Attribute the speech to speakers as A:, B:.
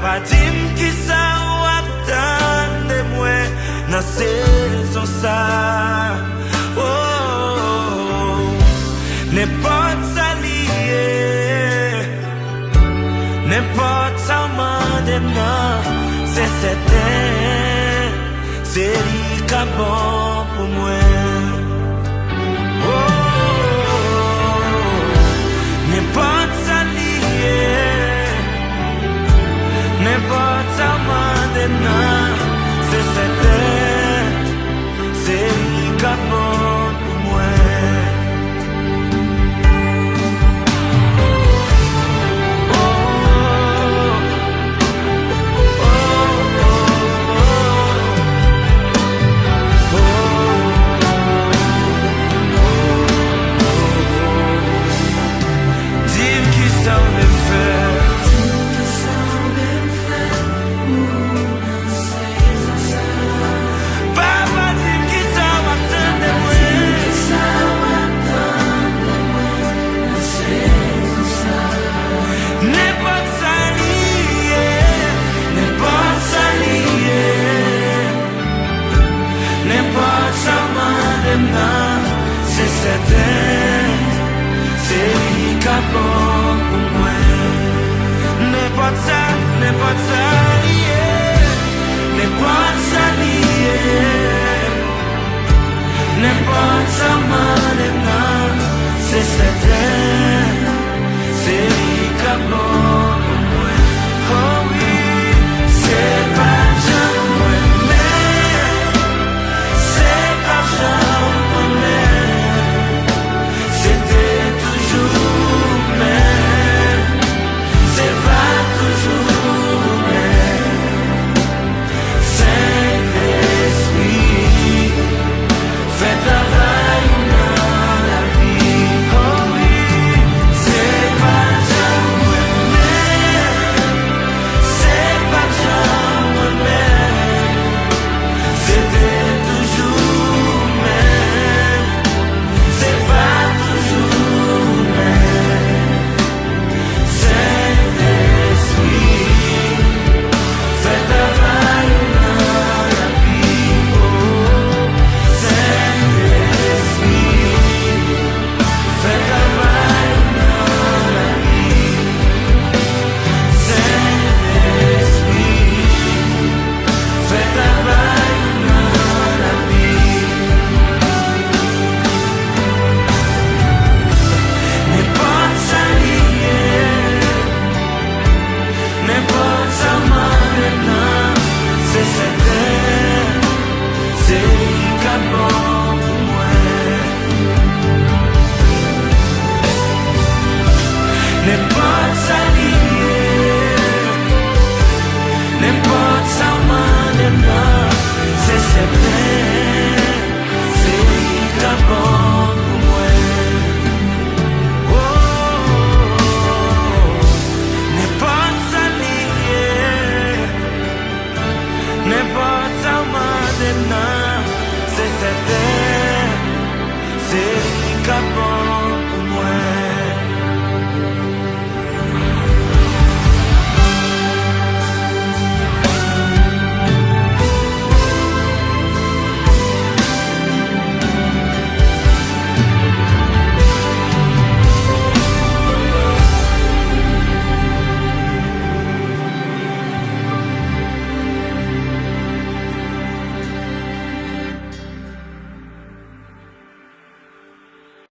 A: Papa dim ki sa ou atan de mwen nan saison ça. Oh, n'importe ça lié, n'importe ça mande non, c'est certain, c'est lui qui a bon pour moi. N'importe ça lié, n'importe ça maintenant, c'est certain, c'est lui qui a bon pour moi. C'est certain, c'est lui qui a bon pour moi. N'importe ça lié, n'importe ça lié, n'importe ça maintenant, c'est certain, c'est lui qui a bon.